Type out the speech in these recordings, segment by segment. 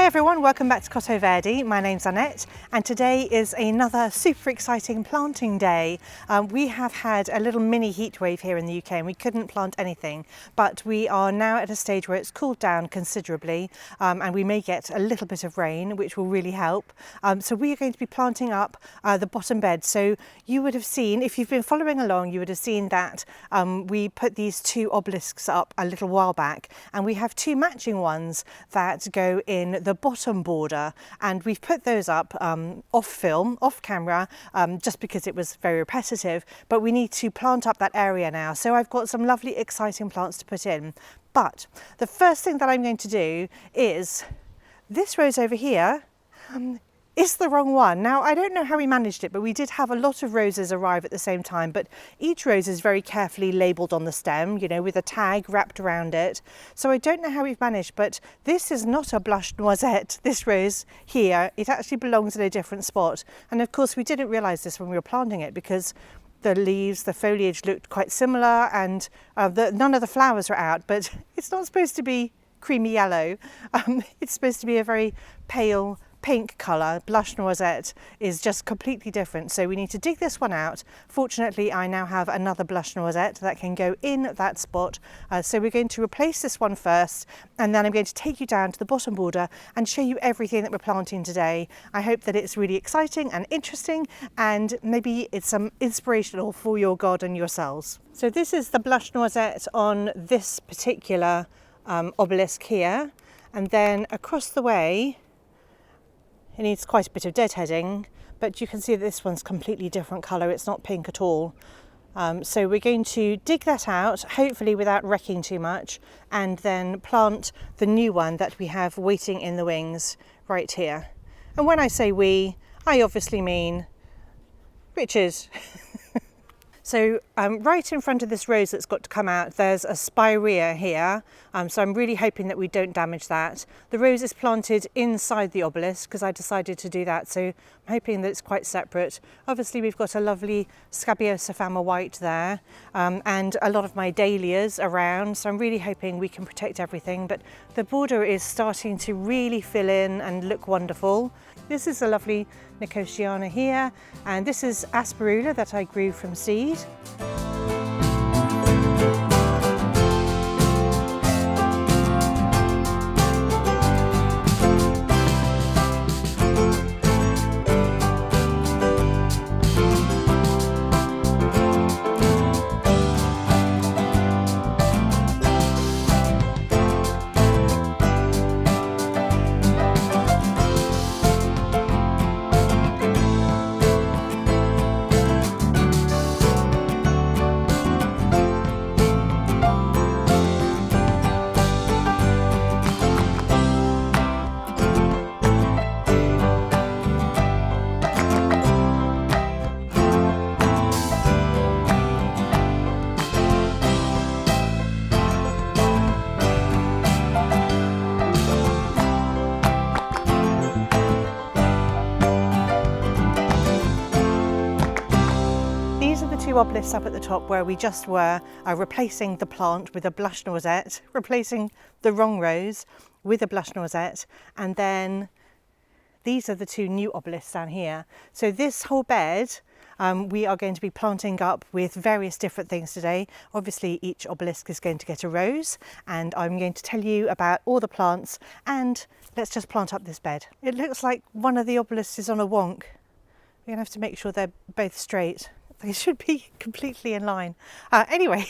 everyone, welcome back to Cottoverdi. My name's Annette and today is another super exciting planting day. We have had a little mini heat wave here in the UK and we couldn't plant anything, but we are now at a stage where it's cooled down considerably and we may get a little bit of rain, which will really help. So we are going to be planting up the bottom bed. So you would have seen, if you've been following along, you would have seen that we put these two obelisks up a little while back, and we have two matching ones that go in the bottom border, and we've put those up off film, off camera, just because it was very repetitive, but we need to plant up that area now. So I've got some lovely exciting plants to put in. But the first thing that I'm going to do is this rose over here is the wrong one. Now, I don't know how we managed it, but we did have a lot of roses arrive at the same time, but each rose is very carefully labelled on the stem, you know, with a tag wrapped around it. So I don't know how we've managed, but this is not a blush noisette, this rose here. It actually belongs in a different spot. And of course, we didn't realise this when we were planting it because the leaves, the foliage looked quite similar, and none of the flowers are out, but it's not supposed to be creamy yellow. It's supposed to be a very pale pink colour. Blush noisette is just completely different, so we need to dig this one out. Fortunately, I now have another blush noisette that can go in that spot, so we're going to replace this one first, and then I'm going to take you down to the bottom border and show you everything that we're planting today. I hope that it's really exciting and interesting, and maybe it's some inspirational for your garden yourselves. So this is the blush noisette on this particular obelisk here, and then across the way it needs quite a bit of deadheading, but you can see that this one's completely different colour. It's not pink at all. So we're going to dig that out, hopefully without wrecking too much, and then plant the new one that we have waiting in the wings right here. And when I say we, I obviously mean Richard. So right in front of this rose that's got to come out, there's a spirea here. So I'm really hoping that we don't damage that. The rose is planted inside the obelisk because I decided to do that. So I'm hoping that it's quite separate. Obviously, we've got a lovely Scabiosa fama white there, and a lot of my dahlias around. So I'm really hoping we can protect everything. But the border is starting to really fill in and look wonderful. This is a lovely Nicotiana here, and this is Asperula that I grew from seed. Obelisks up at the top where we just were replacing the plant with a blush noisette, replacing the wrong rose with a blush noisette, and then these are the two new obelisks down here. So this whole bed we are going to be planting up with various different things today. Obviously each obelisk is going to get a rose, and I'm going to tell you about all the plants, and let's just plant up this bed. It looks like one of the obelisks is on a wonk. We're going to have to make sure they're both straight. They should be completely in line. Anyway,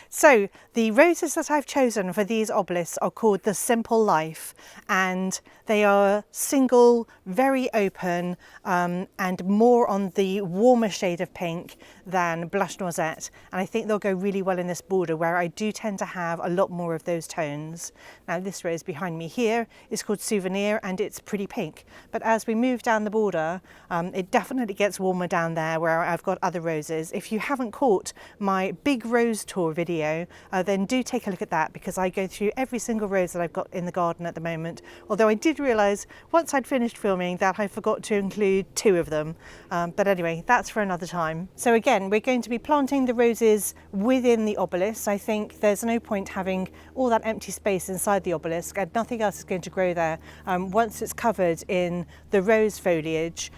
so the roses that I've chosen for these obelisks are called the Simple Life, and they are single, very open, and more on the warmer shade of pink than blush noisette. And I think they'll go really well in this border where I do tend to have a lot more of those tones. Now this rose behind me here is called Souvenir, and it's pretty pink. But as we move down the border, it definitely gets warmer down there where I've got other roses. If you haven't caught my big rose tour before video, then do take a look at that, because I go through every single rose that I've got in the garden at the moment. Although I did realise once I'd finished filming that I forgot to include 2 of them. But anyway, that's for another time. So again, we're going to be planting the roses within the obelisk. I think there's no point having all that empty space inside the obelisk, and nothing else is going to grow there. Once it's covered in the rose foliage,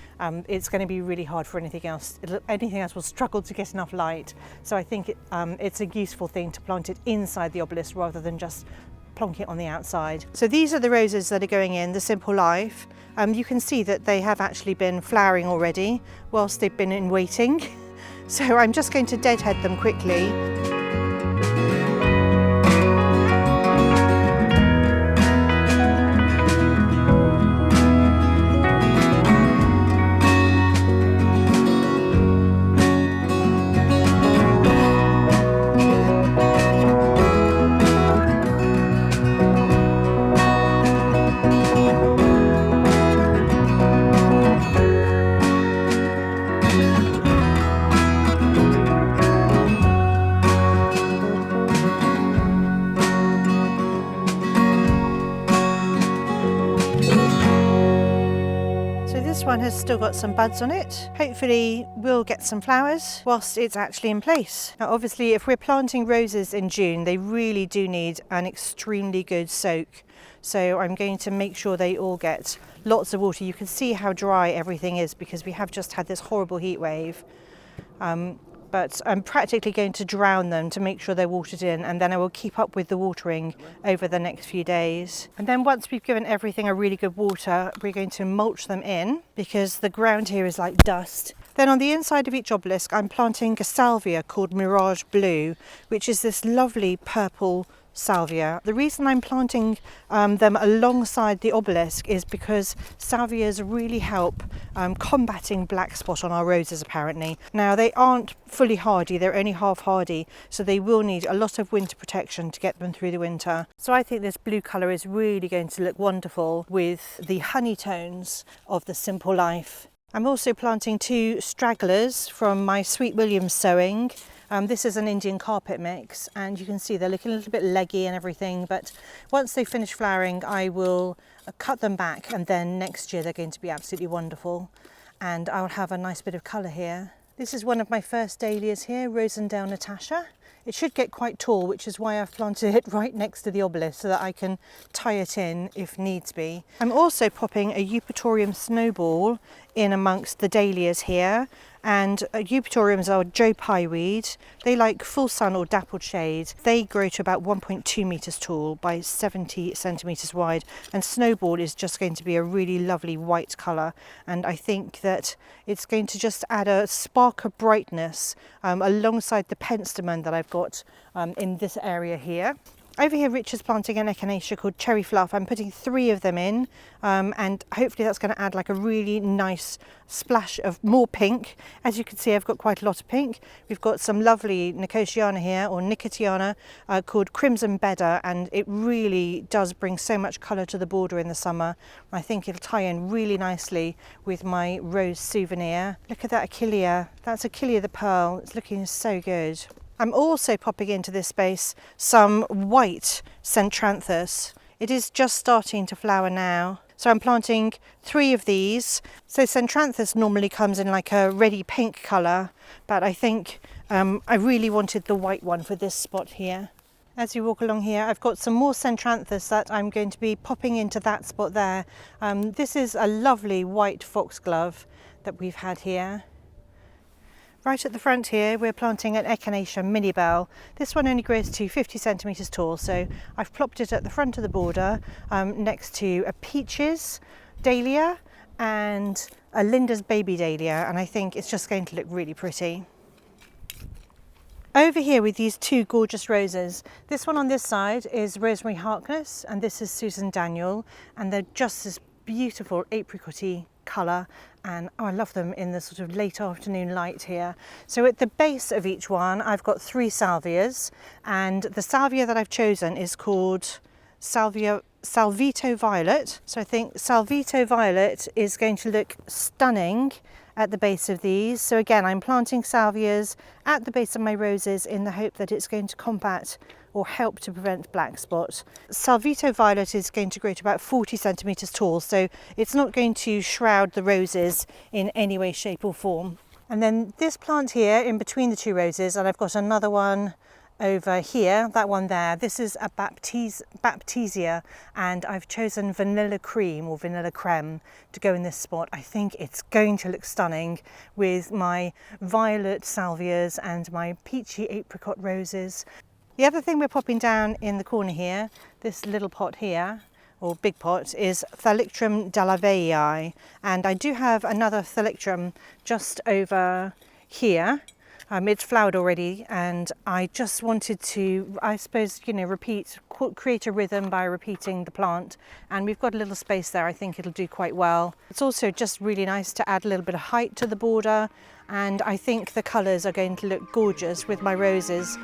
it's going to be really hard for anything else. Anything else will struggle to get enough light. So I think it's a useful thing to plant it inside the obelisk rather than just plonk it on the outside. So these are the roses that are going in, the Simple Life. You can see that they have actually been flowering already whilst they've been in waiting. So I'm just going to deadhead them quickly. This one has still got some buds on it. Hopefully we'll get some flowers whilst it's actually in place. Now obviously if we're planting roses in June, they really do need an extremely good soak. So I'm going to make sure they all get lots of water. You can see how dry everything is because we have just had this horrible heat wave. But I'm practically going to drown them to make sure they're watered in, and then I will keep up with the watering over the next few days. And then once we've given everything a really good water, we're going to mulch them in because the ground here is like dust. Then on the inside of each obelisk, I'm planting a salvia called Mirage Blue, which is this lovely purple salvia. The reason I'm planting them alongside the obelisk is because salvias really help combating black spot on our roses apparently. Now they aren't fully hardy, they're only half hardy, so they will need a lot of winter protection to get them through the winter. So I think this blue colour is really going to look wonderful with the honey tones of the Simple Life. I'm also planting 2 stragglers from my Sweet William sowing. This is an Indian carpet mix, and you can see they're looking a little bit leggy and everything, but once they finish flowering I will cut them back, and then next year they're going to be absolutely wonderful and I'll have a nice bit of colour here. This is one of my first dahlias here, Rosendale Natasha. It should get quite tall, which is why I've planted it right next to the obelisk so that I can tie it in if needs be. I'm also popping a Eupatorium snowball in amongst the dahlias here, and Eupatoriums are Joe Pye weed. They like full sun or dappled shade. They grow to about 1.2 metres tall by 70 centimetres wide, and snowball is just going to be a really lovely white colour, and I think that it's going to just add a spark of brightness alongside the penstemon that I've got in this area here. Over here Richard's planting an echinacea called Cherry Fluff. I'm putting 3 of them in, and hopefully that's going to add like a really nice splash of more pink. As you can see, I've got quite a lot of pink. We've got some lovely Nicotiana here, or Nicotiana, called Crimson Bedder, and it really does bring so much colour to the border in the summer. I think it'll tie in really nicely with my rose souvenir. Look at that Achillea. That's Achillea the Pearl. It's looking so good. I'm also popping into this space some white Centranthus. It is just starting to flower now. So I'm planting 3 of these. So Centranthus normally comes in like a reddy pink colour, but I think I really wanted the white one for this spot here. As you walk along here, I've got some more Centranthus that I'm going to be popping into that spot there. This is a lovely white foxglove that we've had here. Right at the front here, we're planting an Echinacea Minibelle. This one only grows to 50 centimetres tall, so I've plopped it at the front of the border next to a Peaches Dahlia and a Linda's Baby Dahlia, and I think it's just going to look really pretty. Over here with these 2 gorgeous roses, this one on this side is Rosemary Harkness and this is Susan Daniel, and they're just this beautiful apricot-y colour, and I love them in the sort of late afternoon light here. So at the base of each one I've got 3 salvias, and the salvia that I've chosen is called Salvito Violet. So I think Salvito Violet is going to look stunning at the base of these. So again, I'm planting salvias at the base of my roses in the hope that it's going to combat or help to prevent black spot. Salvito violet is going to grow to about 40 centimetres tall, so it's not going to shroud the roses in any way, shape or form. And then this plant here in between the two roses, and I've got another one over here, that one there, this is a Baptisia, and I've chosen vanilla cream or vanilla creme to go in this spot. I think it's going to look stunning with my violet salvias and my peachy apricot roses. The other thing we're popping down in the corner here, this little pot here, or big pot, is Thalictrum delaveyi, and I do have another Thalictrum just over here. It's flowered already, and I just wanted to, I suppose, create a rhythm by repeating the plant, and we've got a little space there. I think it'll do quite well. It's also just really nice to add a little bit of height to the border, and I think the colours are going to look gorgeous with my roses.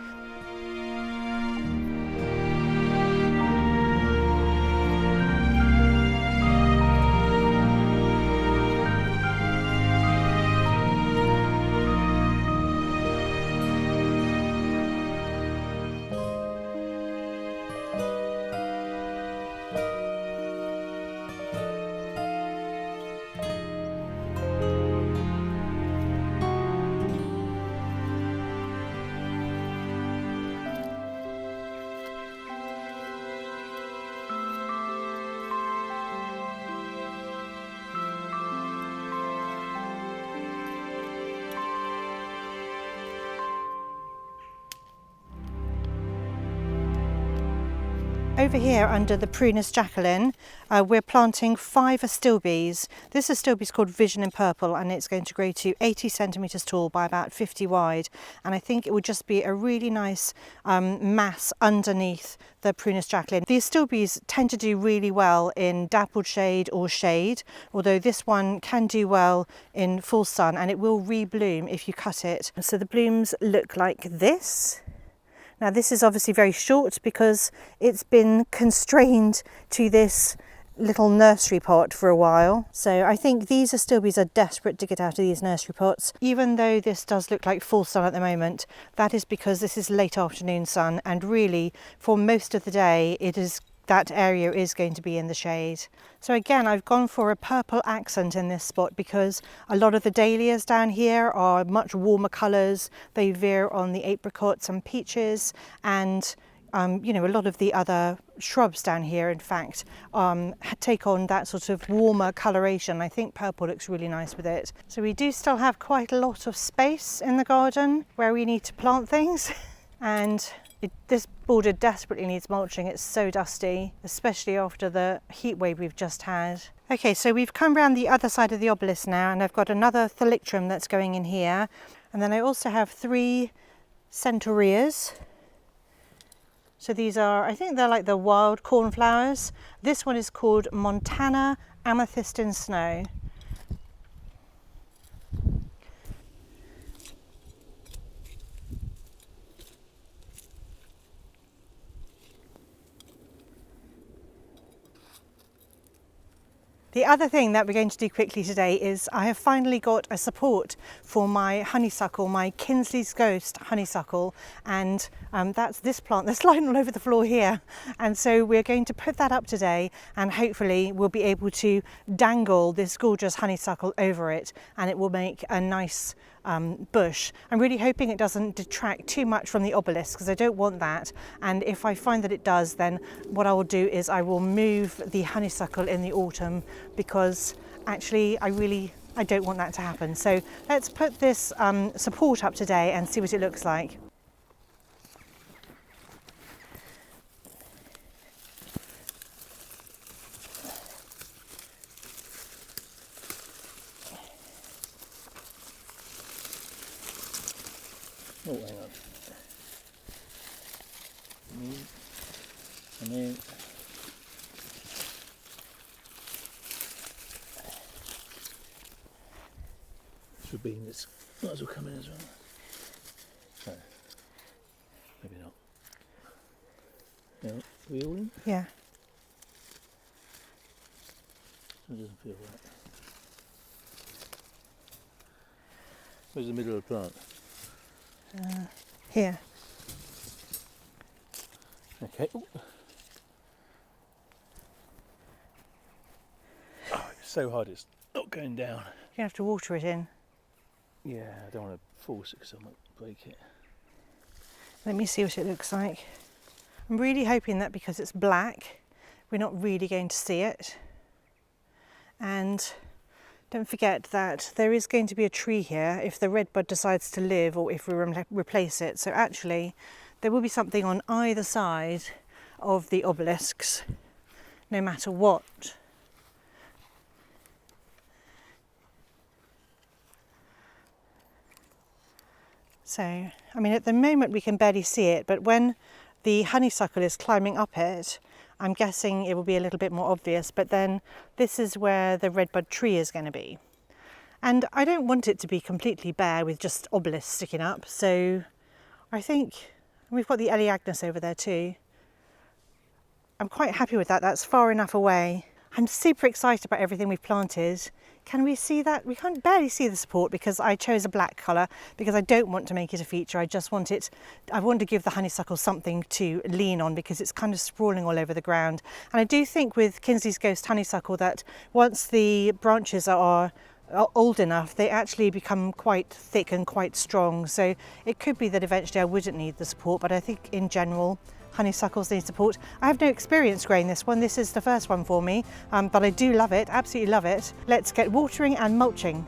Over here under the Prunus Jacqueline, we're planting 5 astilbes. This astilbe is called Vision in Purple, and it's going to grow to 80 centimetres tall by about 50 wide. And I think it would just be a really nice mass underneath the Prunus Jacqueline. The astilbes tend to do really well in dappled shade or shade, although this one can do well in full sun, and it will rebloom if you cut it. So the blooms look like this. Now this is obviously very short because it's been constrained to this little nursery pot for a while. So I think these astilbes are desperate to get out of these nursery pots. Even though this does look like full sun at the moment, that is because this is late afternoon sun, and really for most of the day that area is going to be in the shade. So again, I've gone for a purple accent in this spot because a lot of the dahlias down here are much warmer colours. They veer on the apricots and peaches, and a lot of the other shrubs down here, in fact, take on that sort of warmer coloration. I think purple looks really nice with it. So we do still have quite a lot of space in the garden where we need to plant things, and this border desperately needs mulching. It's so dusty, especially after the heat wave we've just had. Okay, so we've come around the other side of the obelisk now, and I've got another Thalictrum that's going in here. And then I also have 3 centaureas. So these are, I think they're like the wild cornflowers. This one is called Montana Amethyst in Snow. The other thing that we're going to do quickly today is I have finally got a support for my honeysuckle, my Kinsley's Ghost honeysuckle, and that's this plant that's lying all over the floor here. And so we're going to put that up today, and hopefully we'll be able to dangle this gorgeous honeysuckle over it, and it will make a nice bush. I'm really hoping it doesn't detract too much from the obelisk, because I don't want that. And if I find that it does, then what I will do is I will move the honeysuckle in the autumn, because actually I don't want that to happen. So let's put this support up today and see what it looks like. Oh, hang on. And then this would be in this. Might as well come in as well. So, maybe not. Yeah, are we all in? Yeah. It doesn't feel right. Where's the middle of the plant? Here. Okay. Ooh. Oh, it's so hard, it's not going down. You have to water it in. Yeah, I don't want to force it because I might break it. Let me see what it looks like. I'm really hoping that because it's black, we're not really going to see it. And don't forget that there is going to be a tree here if the redbud decides to live or if we replace it. So actually, there will be something on either side of the obelisks, no matter what. So, I mean, at the moment we can barely see it, but when the honeysuckle is climbing up it, I'm guessing it will be a little bit more obvious, but then this is where the redbud tree is going to be. And I don't want it to be completely bare with just obelisks sticking up, so I think we've got the Elaeagnus over there too. I'm quite happy with that, that's far enough away. I'm super excited about everything we've planted. Can we see that? We can't barely see the support because I chose a black colour because I don't want to make it a feature. I just want it, I want to give the honeysuckle something to lean on because it's kind of sprawling all over the ground. And I do think with Kinsley's Ghost honeysuckle that once the branches are old enough, they actually become quite thick and quite strong. So it could be that eventually I wouldn't need the support, but I think in general, honeysuckles need support. I have no experience growing this one. This is the first one for me, but I do love it, absolutely love it. Let's get watering and mulching.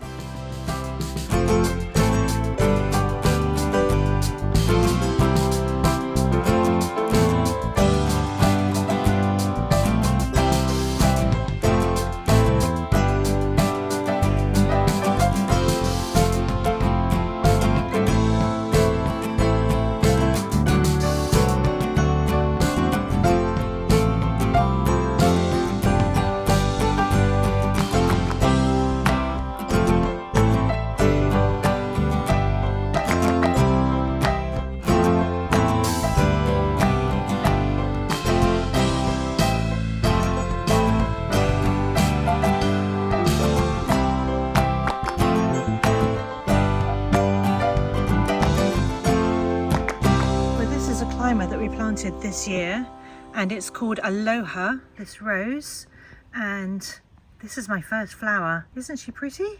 That we planted this year, and it's called Aloha, this rose, and this is my first flower. Isn't she pretty?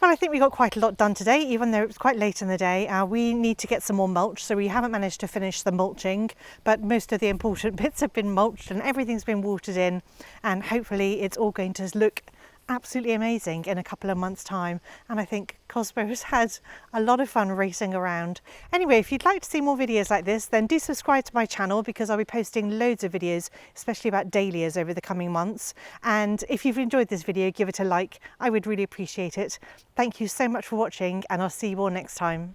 Well, I think we got quite a lot done today, even though it was quite late in the day. We need to get some more mulch, so we haven't managed to finish the mulching, but most of the important bits have been mulched and everything's been watered in, and hopefully it's all going to look absolutely amazing in a couple of months' time. And I think Cosmo has had a lot of fun racing around. Anyway, if you'd like to see more videos like this, then do subscribe to my channel because I'll be posting loads of videos, especially about dahlias over the coming months. And if you've enjoyed this video, give it a like. I would really appreciate it. Thank you so much for watching, and I'll see you all next time.